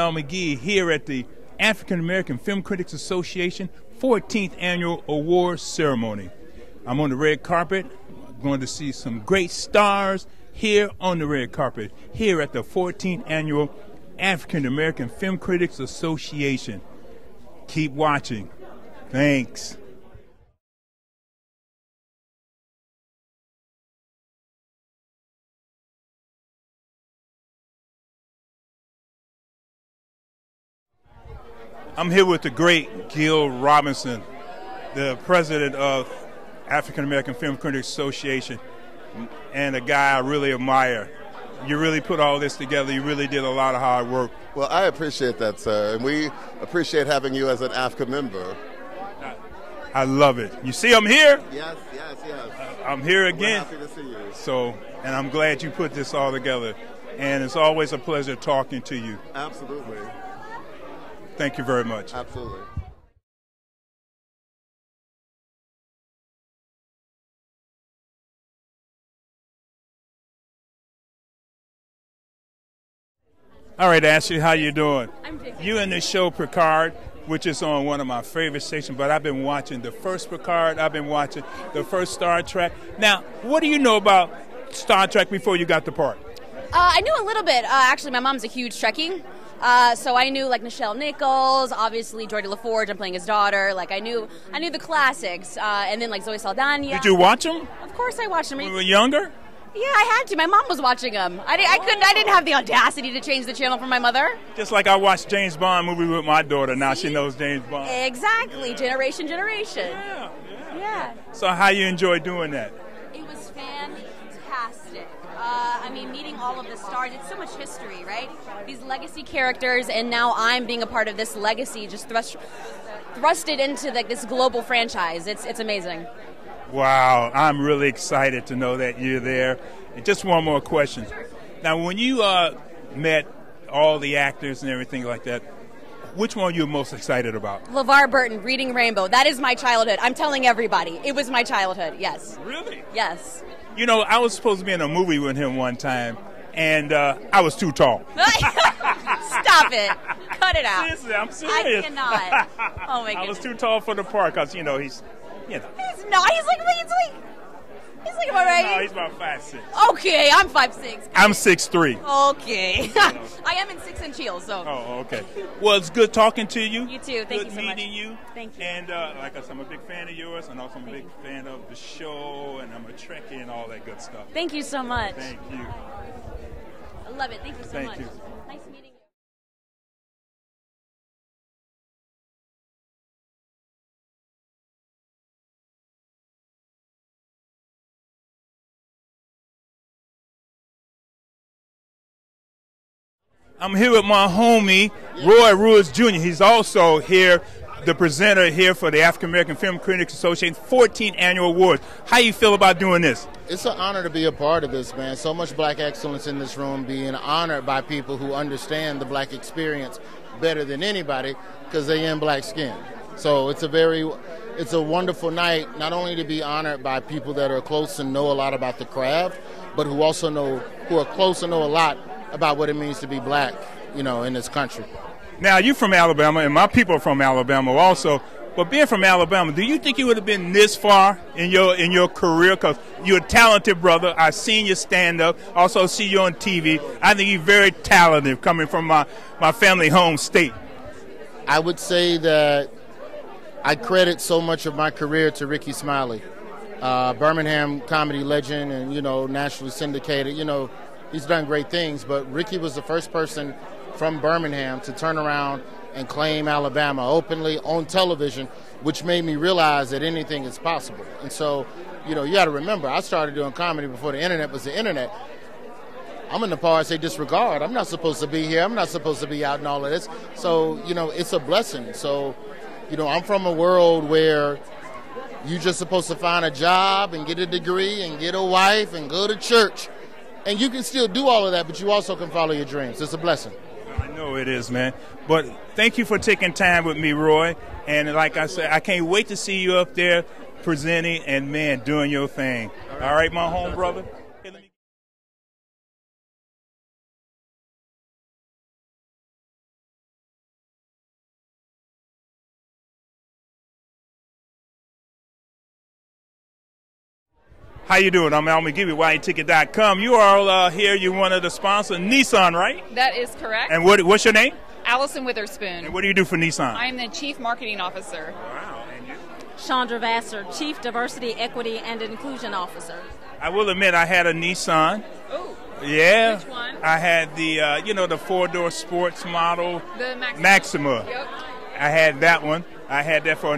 Al McGee here at the African American Film Critics Association 14th Annual Award Ceremony. I'm on the red carpet. I'm going to see some great stars here on the red carpet, here at the 14th Annual African American Film Critics Association. Keep watching. Thanks. I'm here with the great Gil Robinson, the president of African American Film Critics Association, and a guy I really admire. You really put all this together. You really did a lot of hard work. Well, I appreciate that, sir, and we appreciate having you as an AAFCA member. I love it. You see, I'm here. Yes. I'm here again. We're happy to see you. So, and I'm glad you put this all together. And it's always a pleasure talking to you. Absolutely. Thank you very much. Absolutely. All right, Ashley, how you doing? I'm good. You in the show Picard, which is on one of my favorite stations, but I've been watching the first Picard, I've been watching the first Star Trek. Now, what do you know about Star Trek before you got the part? I knew a little bit. Actually, my mom's a huge Trekkie. So I knew like Nichelle Nichols, obviously Geordi LaForge. I'm playing his daughter. Like I knew the classics, and then like Zoe Saldana. Did you watch them? Of course, I watched them. When you were younger? Yeah, I had to. My mom was watching them. I didn't have the audacity to change the channel for my mother. Just like I watched James Bond movie with my daughter. Now she knows James Bond. Exactly, Yeah. Generation. Yeah. So how you enjoy doing that? It was fantastic. Meeting all of the stars, it's so much history, right? These legacy characters, and now I'm being a part of this legacy, just thrusted into this global franchise. It's amazing. Wow, I'm really excited to know that you're there. And just one more question. Now, when you met all the actors and everything like that, which one are you most excited about? LeVar Burton, Reading Rainbow. That is my childhood. I'm telling everybody. It was my childhood, yes. Really? Yes. You know, I was supposed to be in a movie with him one time, and I was too tall. Stop it. Cut it out. Seriously, I'm serious. I cannot. Oh, my goodness. I was too tall for the part because, he's, He's not. He's like about right. No, he's about 5'6". Okay, I'm 5'6". I'm 6'3". Okay. I am in 6-inch heels, so. Oh, okay. Well, it's good talking to you. You too. Thank you so much. Good meeting you. Thank you. And like I said, I'm a big fan of yours, and also I'm a big fan of the show, and I'm a Trekkie and all that good stuff. Thank you so much. Thank you. I love it. Thank you so much. Thank you. Nice meeting you. I'm here with my homie, Roy Ruiz Jr. He's also here, the presenter here for the African American Film Critics Association 14th Annual Awards. How you feel about doing this? It's an honor to be a part of this, man. So much black excellence in this room, being honored by people who understand the black experience better than anybody because they're in black skin. So it's a wonderful night, not only to be honored by people that are close and know a lot about the craft, but who are close and know a lot about what it means to be black, in this country. Now, you're from Alabama, and my people are from Alabama also. But being from Alabama, do you think you would have been this far in your career? Because you're a talented brother. I've seen you stand up. Also see you on TV. I think you're very talented, coming from my family home state. I would say that I credit so much of my career to Ricky Smiley, Birmingham comedy legend, and nationally syndicated. He's done great things, but Ricky was the first person from Birmingham to turn around and claim Alabama openly on television, which made me realize that anything is possible. And so, you got to remember, I started doing comedy before the internet was the internet. I'm in the part they disregard. I'm not supposed to be here. I'm not supposed to be out in all of this. So, it's a blessing. So, I'm from a world where you're just supposed to find a job and get a degree and get a wife and go to church. And you can still do all of that, but you also can follow your dreams. It's a blessing. I know it is, man. But thank you for taking time with me, Roy. And like I said, I can't wait to see you up there presenting and, man, doing your thing. All right, my home brother? How you doing? I'm Al McGee with YEticket.com. You are here. You're one of the sponsors, Nissan, right? That is correct. And what's your name? Allison Witherspoon. And what do you do for Nissan? I'm the Chief Marketing Officer. Wow. And you? Chandra Vassar, Chief Diversity, Equity, and Inclusion Officer. I will admit I had a Nissan. Oh. Yeah. Which one? I had the, the four-door sports model. The Maxima. Yep. I had that one. I had that for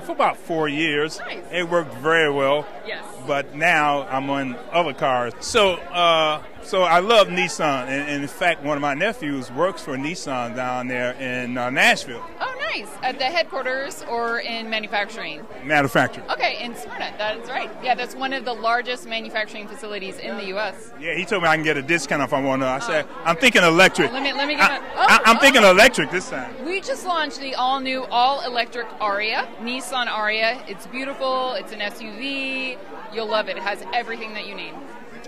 for about 4 years. Nice. It worked very well. Yes. But now I'm on other cars. So I love Nissan. And in fact, one of my nephews works for Nissan down there in Nashville. Oh, nice. At the headquarters or in manufacturing? Manufacturing. Okay, in Smyrna. That's right. Yeah, that's one of the largest manufacturing facilities in the U.S. Yeah, he told me I can get a discount if I want to. I said, I'm thinking electric. Let me get I'm thinking electric this time. We just launched the all-new, all-electric Aria, Nissan Aria. It's beautiful. It's an SUV. You'll love it. It has everything that you need.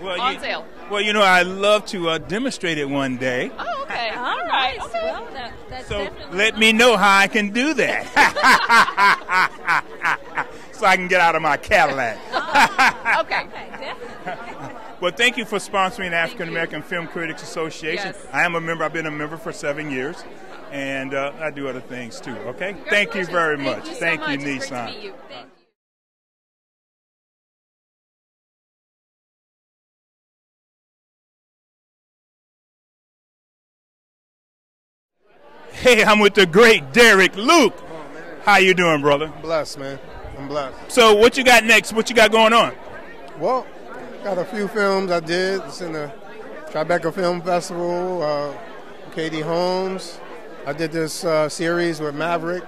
On sale. Well, I'd love to demonstrate it one day. Oh, okay. All right. Okay. Well, that's So definitely let me know how I can do that. So I can get out of my Cadillac. Okay. definitely. Well, thank you for sponsoring the African American Film Critics Association. Yes. I am a member. I've been a member for 7 years. And I do other things too, okay? Thank you very much. Thank you so much. Nissan. It's great to meet you. Thank you. Hey, I'm with the great Derek Luke. How you doing, brother? I'm blessed, man. I'm blessed. So what you got next? What you got going on? Well, got a few films I did. It's in the Tribeca Film Festival, Katie Holmes. I did this series with Maverick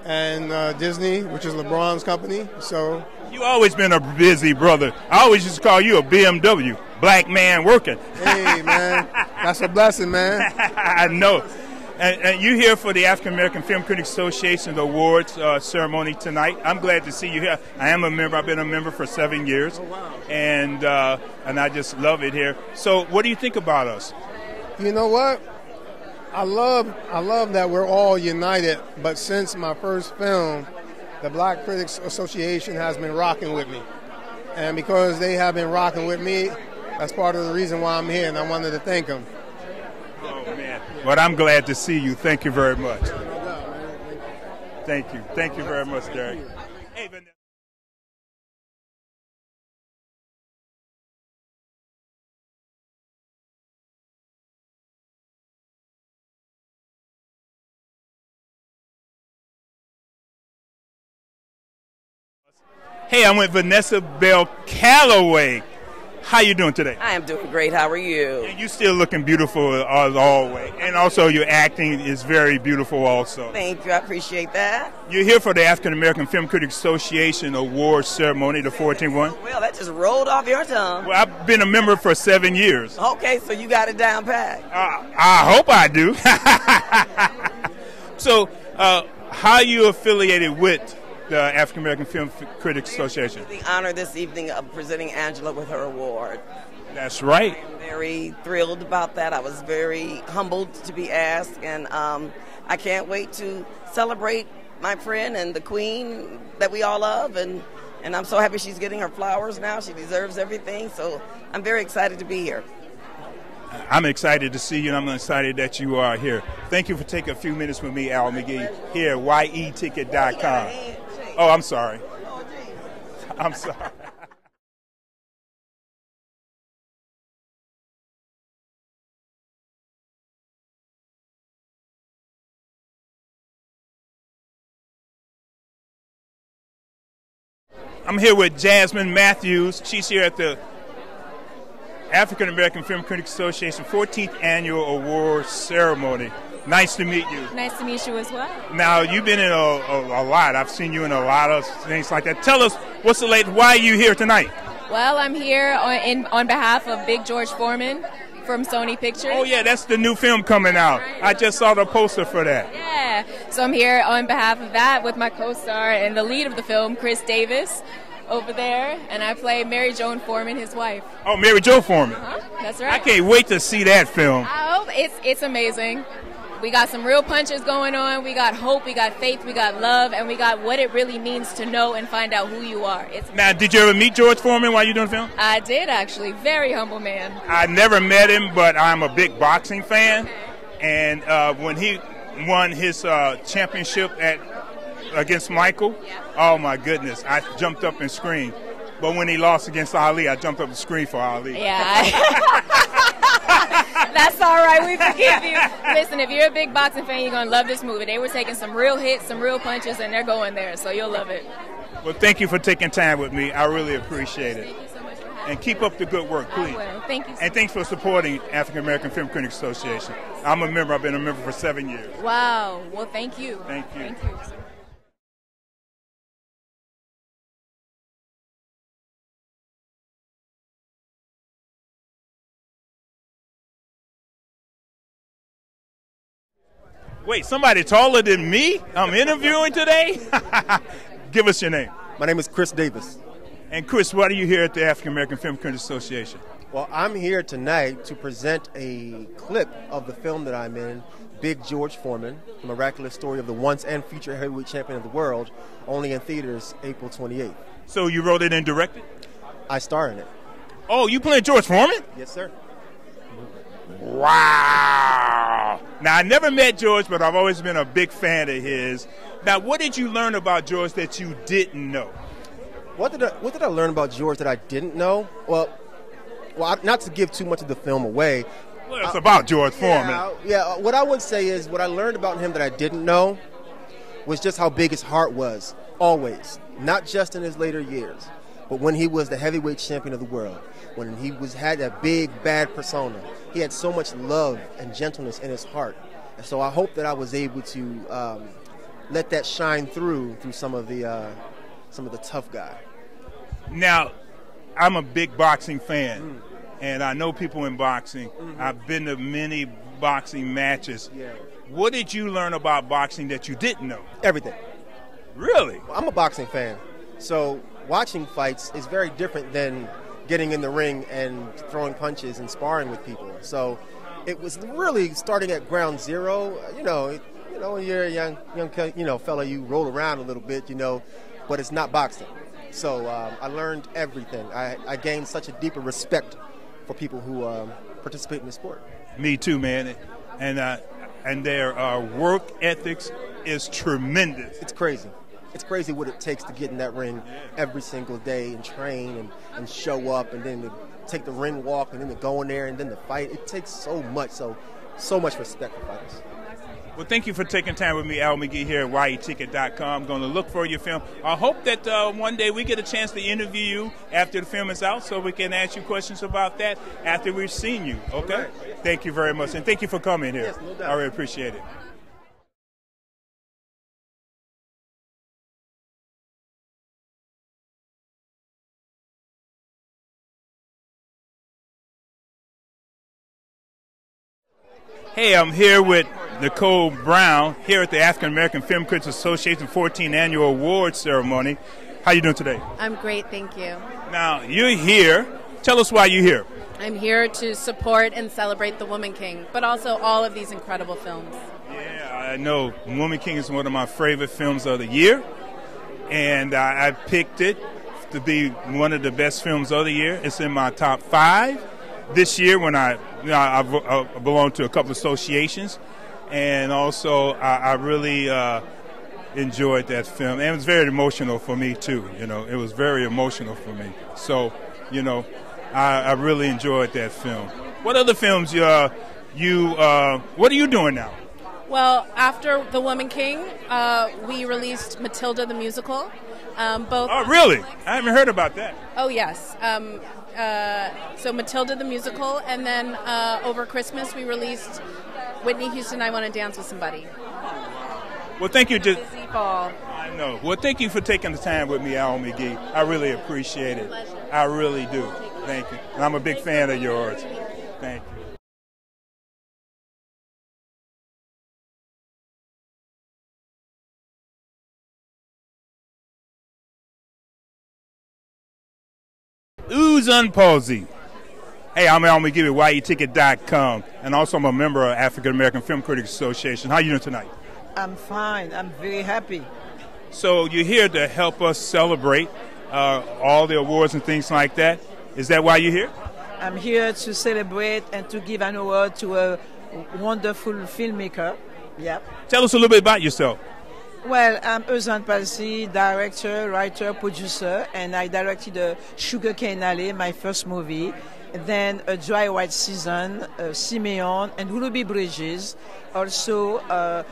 and Disney, which is LeBron's company. So You always been a busy brother. I always used to call you a BMW, black man working. hey, man, that's a blessing, man. I know. And you're here for the African American Film Critics Association Awards ceremony tonight. I'm glad to see you here. I am a member. I've been a member for 7 years. Oh, wow. And I just love it here. So what do you think about us? You know what? I love that we're all united, but since my first film, the Black Critics Association has been rocking with me. And because they have been rocking with me, that's part of the reason why I'm here, and I wanted to thank them. Oh, man. But I'm glad to see you. Thank you very much. Thank you. Thank you very much, Derek. Hey, Vanessa. Hey, I'm with Vanessa Bell Calloway. How you doing today? I am doing great. How are you? And you still looking beautiful as always. And also your acting is very beautiful also. Thank you. I appreciate that. You're here for the African American Film Critics Association Awards ceremony, the 14th one. Well, that just rolled off your tongue. Well, I've been a member for 7 years. Okay, so you got it down pat. I hope I do. So, how are you affiliated with the African American Film Critics Association? The honor this evening of presenting Angela with her award. That's right. I'm very thrilled about that. I was very humbled to be asked, and I can't wait to celebrate my friend and the queen that we all love, and I'm so happy she's getting her flowers now. She deserves everything, so I'm very excited to be here. I'm excited to see you, and I'm excited that you are here. Thank you for taking a few minutes with me, Al McGee, here at YEticket.com. Oh, I'm sorry. I'm sorry. I'm here with Jasmine Matthews. She's here at the African American Film Critics Association 14th Annual Award Ceremony. Nice to meet you. Nice to meet you as well. Now, you've been in a lot. I've seen you in a lot of things like that. Tell us, what's the latest? Why are you here tonight? Well, I'm here on behalf of Big George Foreman from Sony Pictures. Oh, yeah, that's the new film coming out. I just saw the poster for that. Yeah, so I'm here on behalf of that with my co-star and the lead of the film, Chris Davis, over there, and I play Mary Joan Foreman, his wife. Oh, Mary Jo Foreman. That's right. I can't wait to see that film. I hope it's amazing. We got some real punches going on. We got hope, we got faith, we got love, and we got what it really means to know and find out who you are. Now, did you ever meet George Foreman while you were doing the film? I did, actually. Very humble man. I never met him, but I'm a big boxing fan. Okay. And when he won his championship against Michael, oh my goodness, I jumped up and screamed. But when he lost against Ali, I jumped up and screamed for Ali. Yeah. That's all right. We forgive you. Listen, if you're a big boxing fan, you're going to love this movie. They were taking some real hits, some real punches, and they're going there, so you'll love it. Well, thank you for taking time with me. I really appreciate it. Thank you so much for having me. And keep up the good work, please. I will. Thank you so And thanks for supporting African American Film Critics Association. I'm a member. I've been a member for 7 years. Wow. Well, thank you. Thank you. Thank you. Wait, somebody taller than me? I'm interviewing today? Give us your name. My name is Chris Davis. And Chris, what are you here at the African American Film Critics Association? Well, I'm here tonight to present a clip of the film that I'm in, Big George Foreman, the miraculous story of the once and future heavyweight champion of the world, only in theaters April 28th. So you wrote it and directed? I star in it. Oh, you playing George Foreman? Yes, sir. Wow. Now, I never met George, but I've always been a big fan of his. Now, what did you learn about George that you didn't know? What did I learn about George that I didn't know? Well, not to give too much of the film away. Well, it's about George Foreman. Yeah, what I would say is what I learned about him that I didn't know was just how big his heart was, always. Not just in his later years, but when he was the heavyweight champion of the world, when he had that big, bad persona. He had so much love and gentleness in his heart. And so I hope that I was able to let that shine through some of the tough guy. Now, I'm a big boxing fan, and I know people in boxing. Mm-hmm. I've been to many boxing matches. Yeah. What did you learn about boxing that you didn't know? Everything. Really? I'm a boxing fan, so watching fights is very different than getting in the ring and throwing punches and sparring with people. So it was really starting at ground zero. When you're a young fella, you roll around a little bit, but it's not boxing. So I learned everything. I gained such a deeper respect for people who participate in the sport. Me too, man. And their work ethics is tremendous. It's crazy. It's crazy what it takes to get in that ring every single day and train and show up and then to take the ring walk and then to go in there and then to fight. It takes so much respect for fighters. Well, thank you for taking time with me, Al McGee, here at YETicket.com. I'm going to look for your film. I hope that one day we get a chance to interview you after the film is out so we can ask you questions about that after we've seen you, okay? Right. Thank you very much, and thank you for coming here. Yes, no doubt. I really appreciate it. Hey, I'm here with Nicole Brown here at the African American Film Critics Association 14th Annual Awards Ceremony. How you doing today? I'm great, thank you. Now, you're here. Tell us why you're here. I'm here to support and celebrate The Woman King, but also all of these incredible films. Yeah, I know Woman King is one of my favorite films of the year, and I picked it to be one of the best films of the year. It's in my top 5 this year when I belong to a couple of associations, and also I really enjoyed that film. And it was very emotional for me too. It was very emotional for me. So, I really enjoyed that film. What other films what are you doing now? Well, after The Woman King, we released Matilda the musical. Oh, really? I haven't heard about that. Oh, yes. So Matilda the musical, and then over Christmas we released Whitney Houston, I Want to Dance with Somebody. Well, thank you. Busy fall. I know. Well, thank you for taking the time with me, Al McGee. I really appreciate it. I really do. Thank you. And I'm a big fan of yours. Thank you. Uzun Palsy. Hey, I'm Al McGee with YETicket.com, and also I'm a member of African American Film Critics Association. How are you doing tonight? I'm fine. I'm very happy. So you're here to help us celebrate all the awards and things like that. Is that why you're here? I'm here to celebrate and to give an award to a wonderful filmmaker. Yep. Tell us a little bit about yourself. Well, I'm Eusan Palsy, director, writer, producer, and I directed a Sugarcane Alley, my first movie. Then A Dry White Season, Simeon, and Hulubi Bridges. Also, a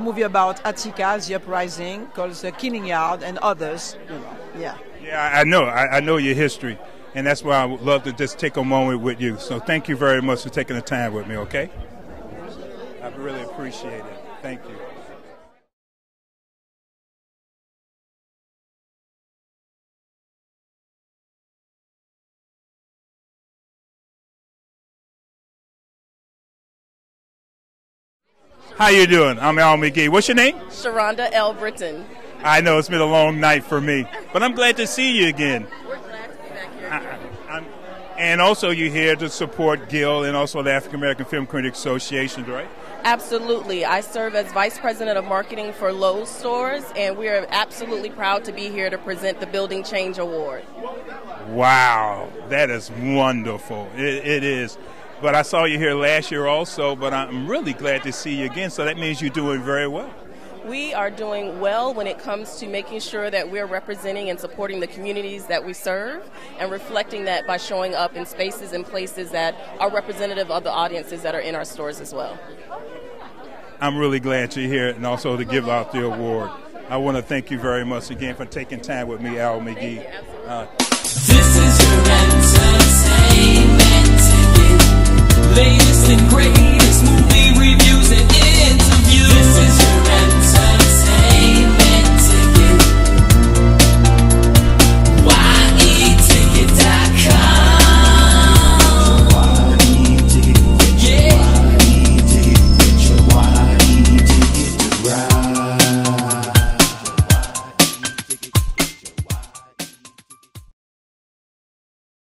movie about Attica, the uprising, called The Killing Yard, and others. Yeah. Yeah, I know your history, and that's why I would love to just take a moment with you. So thank you very much for taking the time with me, okay? I really appreciate it. Thank you. How you doing? I'm Al McGee. What's your name? Sharonda L. Britton. I know it's been a long night for me, but I'm glad to see you again. We're glad to be back here. And also you're here to support Gil and also the African American Film Critics Association, right? Absolutely. I serve as Vice President of Marketing for Lowe's Stores, and we are absolutely proud to be here to present the Building Change Award. Wow, that is wonderful. It is. But I saw you here last year also, but I'm really glad to see you again, so that means you're doing very well. We are doing well when it comes to making sure that we're representing and supporting the communities that we serve and reflecting that by showing up in spaces and places that are representative of the audiences that are in our stores as well. I'm really glad you're here and also to give out the award. I want to thank you very much again for taking time with me, Al McGee. This is your entertainment ticket. Latest and greatest.